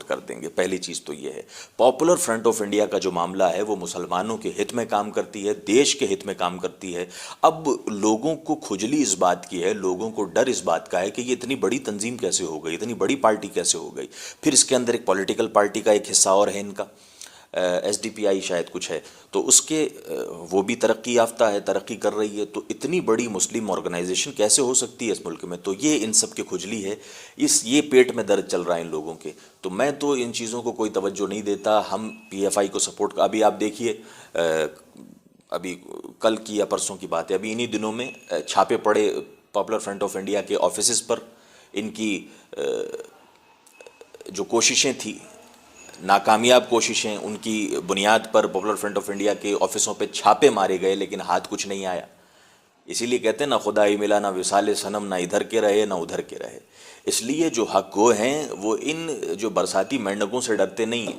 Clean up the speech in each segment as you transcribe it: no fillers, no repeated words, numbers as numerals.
کر دیں گے. پہلی چیز تو یہ ہے. پاپولر فرنٹ آف انڈیا کا جو معاملہ ہے وہ مسلمانوں کے ہت میں کام کرتی ہے, دیش کے ہت میں کام کرتی ہے. اب لوگوں کو کھجلی اس بات کی ہے, لوگوں کو ڈر اس بات کا ہے کہ یہ اتنی بڑی تنظیم کیسے ہو گئی, اتنی بڑی پارٹی کیسے ہو گئی. پھر اس کے اندر ایک پولیٹیکل پارٹی کا ایک حصہ اور ہے ان کا, ایس ڈی پی آئی شاید کچھ ہے, تو اس کے وہ بھی ترقی یافتہ ہے, ترقی کر رہی ہے. تو اتنی بڑی مسلم آرگنائزیشن کیسے ہو سکتی ہے اس ملک میں؟ تو یہ ان سب کی کھجلی ہے, یہ پیٹ میں درد چل رہا ہے ان لوگوں کے. تو میں تو ان چیزوں کو کوئی توجہ نہیں دیتا. ہم پی ایف آئی کو سپورٹ, ابھی آپ دیکھیے, ابھی کل کی یا پرسوں کی بات ہے, ابھی انہی دنوں میں چھاپے پڑے پاپولر فرنٹ آف انڈیا کے آفیسز پر. ان کی جو کوششیں تھیں, ناکامیاب کوششیں, ان کی بنیاد پر پاپولر فرنٹ آف انڈیا کے آفسوں پہ چھاپے مارے گئے, لیکن ہاتھ کچھ نہیں آیا. اسی لیے کہتے ہیں نہ خدا ہی ملا, نہ وصال صنم, نہ ادھر کے رہے نہ ادھر کے رہے. اس لیے جو حق گو ہیں وہ ان جو برساتی مینڈکوں سے ڈرتے نہیں ہیں.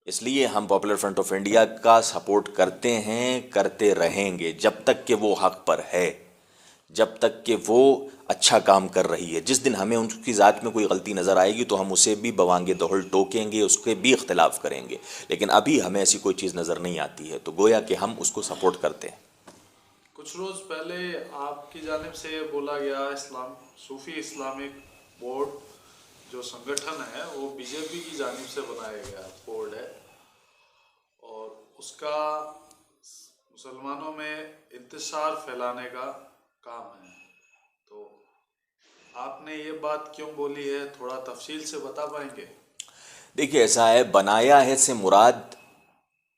اس لیے ہم پاپولر فرنٹ آف انڈیا کا سپورٹ کرتے ہیں, کرتے رہیں گے جب تک کہ وہ حق پر ہے, جب تک کہ وہ اچھا کام کر رہی ہے. جس دن ہمیں ان کی ذات میں کوئی غلطی نظر آئے گی تو ہم اسے بھی بوانگ دہل ٹوکیں گے, اس کے بھی اختلاف کریں گے. لیکن ابھی ہمیں ایسی کوئی چیز نظر نہیں آتی ہے, تو گویا کہ ہم اس کو سپورٹ کرتے ہیں. کچھ روز پہلے آپ کی جانب سے یہ بولا گیا صوفی اسلامک بورڈ جو سنگٹھن ہے وہ بی جے پی کی جانب سے بنایا گیا بورڈ ہے, اور اس کا مسلمانوں میں انتشار پھیلانے کا کام ہے. تو آپ نے یہ بات کیوں بولی ہے, تھوڑا تفصیل سے بتا پائیں گے؟ دیکھیے ایسا ہے, بنایا ہے سے مراد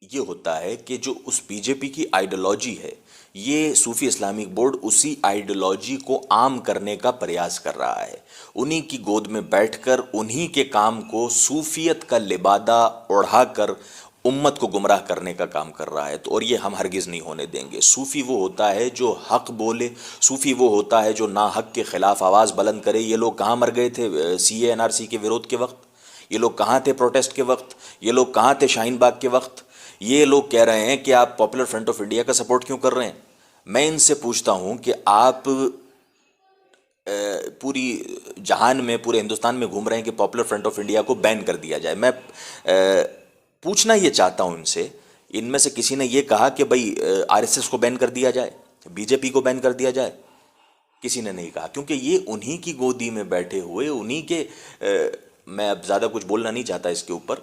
یہ ہوتا ہے کہ جو اس بی جے پی کی آئیڈیالوجی ہے, یہ صوفی اسلامک بورڈ اسی آئیڈیالوجی کو عام کرنے کا پریاس کر رہا ہے. انہی کی گود میں بیٹھ کر انہی کے کام کو صوفیت کا لبادہ اوڑھا کر امت کو گمراہ کرنے کا کام کر رہا ہے. تو اور یہ ہم ہرگز نہیں ہونے دیں گے. صوفی وہ ہوتا ہے جو حق بولے, صوفی وہ ہوتا ہے جو ناحق کے خلاف آواز بلند کرے. یہ لوگ کہاں مر گئے تھے سی اے این آر سی کے ورودھ کے وقت؟ یہ لوگ کہاں تھے پروٹیسٹ کے وقت؟ یہ لوگ کہاں تھے شاہین باغ کے وقت؟ یہ لوگ کہہ رہے ہیں کہ آپ پاپولر فرنٹ آف انڈیا کا سپورٹ کیوں کر رہے ہیں. میں ان سے پوچھتا ہوں کہ آپ پوری جہان میں, پورے ہندوستان میں گھوم رہے ہیں کہ پاپولر فرنٹ آف انڈیا کو بین کر دیا جائے. میں پوچھنا یہ چاہتا ہوں ان سے, ان میں سے کسی نے یہ کہا کہ بھائی آر ایس ایس کو بین کر دیا جائے, بی جے پی کو بین کر دیا جائے؟ کسی نے نہیں کہا, کیونکہ یہ انہی کی گودی میں بیٹھے ہوئے, انہی کے میں اب زیادہ کچھ بولنا نہیں چاہتا اس کے اوپر.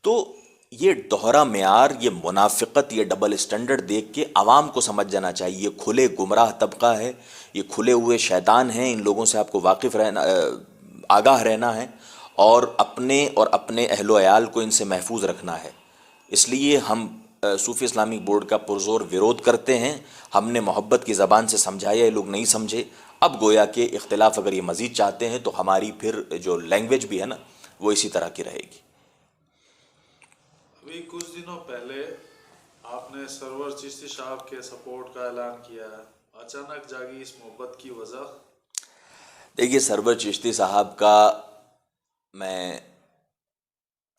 تو یہ دوہرا معیار, یہ منافقت, یہ ڈبل اسٹینڈرڈ دیکھ کے عوام کو سمجھ جانا چاہیے. یہ کھلے گمراہ طبقہ ہے, یہ کھلے ہوئے شیطان ہیں. ان لوگوں سے آپ کو واقف رہنا, آگاہ رہنا ہے, اور اپنے اہل و عیال کو ان سے محفوظ رکھنا ہے. اس لیے ہم صوفی اسلامک بورڈ کا پرزور ورودھ کرتے ہیں. ہم نے محبت کی زبان سے سمجھایا, یہ لوگ نہیں سمجھے. اب گویا کہ اختلاف اگر یہ مزید چاہتے ہیں تو ہماری پھر جو لینگویج بھی ہے نا وہ اسی طرح کی رہے گی. ابھی کچھ دنوں پہلے آپ نے سرور چشتی صاحب کے سپورٹ کا اعلان کیا ہے, اچانک جاگی اس محبت کی وجہ؟ دیکھیے سرور چشتی صاحب کا میں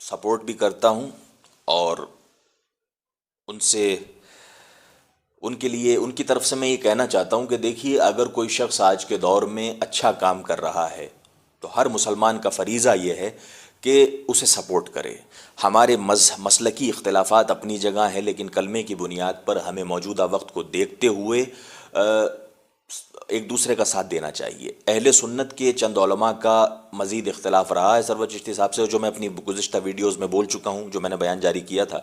سپورٹ بھی کرتا ہوں, اور ان کے لیے, ان کی طرف سے میں یہ کہنا چاہتا ہوں کہ دیکھیے اگر کوئی شخص آج کے دور میں اچھا کام کر رہا ہے تو ہر مسلمان کا فریضہ یہ ہے کہ اسے سپورٹ کرے. ہمارے مسلکی اختلافات اپنی جگہ ہیں, لیکن کلمے کی بنیاد پر ہمیں موجودہ وقت کو دیکھتے ہوئے ایک دوسرے کا ساتھ دینا چاہیے. اہل سنت کے چند علماء کا مزید اختلاف رہا ہے سرور چشتی صاحب سے, جو میں اپنی گزشتہ ویڈیوز میں بول چکا ہوں, جو میں نے بیان جاری کیا تھا.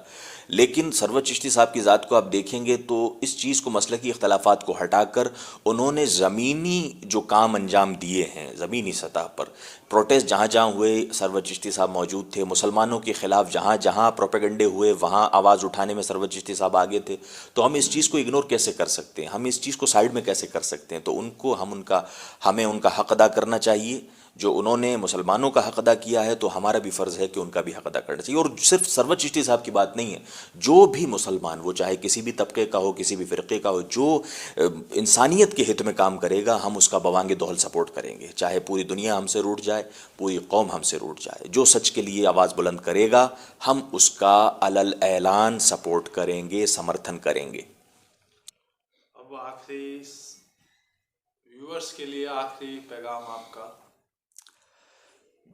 لیکن سرور چشتی صاحب کی ذات کو آپ دیکھیں گے تو اس چیز کو, مسلکی اختلافات کو ہٹا کر انہوں نے زمینی جو کام انجام دیے ہیں, زمینی سطح پر پروٹیسٹ جہاں جہاں ہوئے سرور چشتی صاحب موجود تھے. مسلمانوں کے خلاف جہاں جہاں پروپیگنڈے ہوئے وہاں آواز اٹھانے میں سرور چشتی صاحب آگے تھے. تو ہم اس چیز کو اگنور کیسے کر سکتے ہیں, ہم اس چیز کو سائیڈ میں کیسے کر سکتے ہیں؟ تو ہمیں ان کا حق ادا کرنا چاہیے. جو انہوں نے مسلمانوں کا حق ادا کیا ہے تو ہمارا بھی فرض ہے کہ ان کا بھی حق ادا کرنا چاہیے. اور صرف سرور چشتی صاحب کی بات نہیں ہے, جو بھی مسلمان, وہ چاہے کسی بھی طبقے کا ہو, کسی بھی فرقے کا ہو, جو انسانیت کے ہت میں کام کرے گا ہم اس کا بوانگ دہل سپورٹ کریں گے. چاہے پوری دنیا ہم سے روٹھ جائے, پوری قوم ہم سے روٹھ جائے, جو سچ کے لیے آواز بلند کرے گا ہم اس کا علل اعلان سپورٹ کریں گے, سمرتھن کریں گے. اب آخری ویورز کے لیے آخری پیغام آپ کا.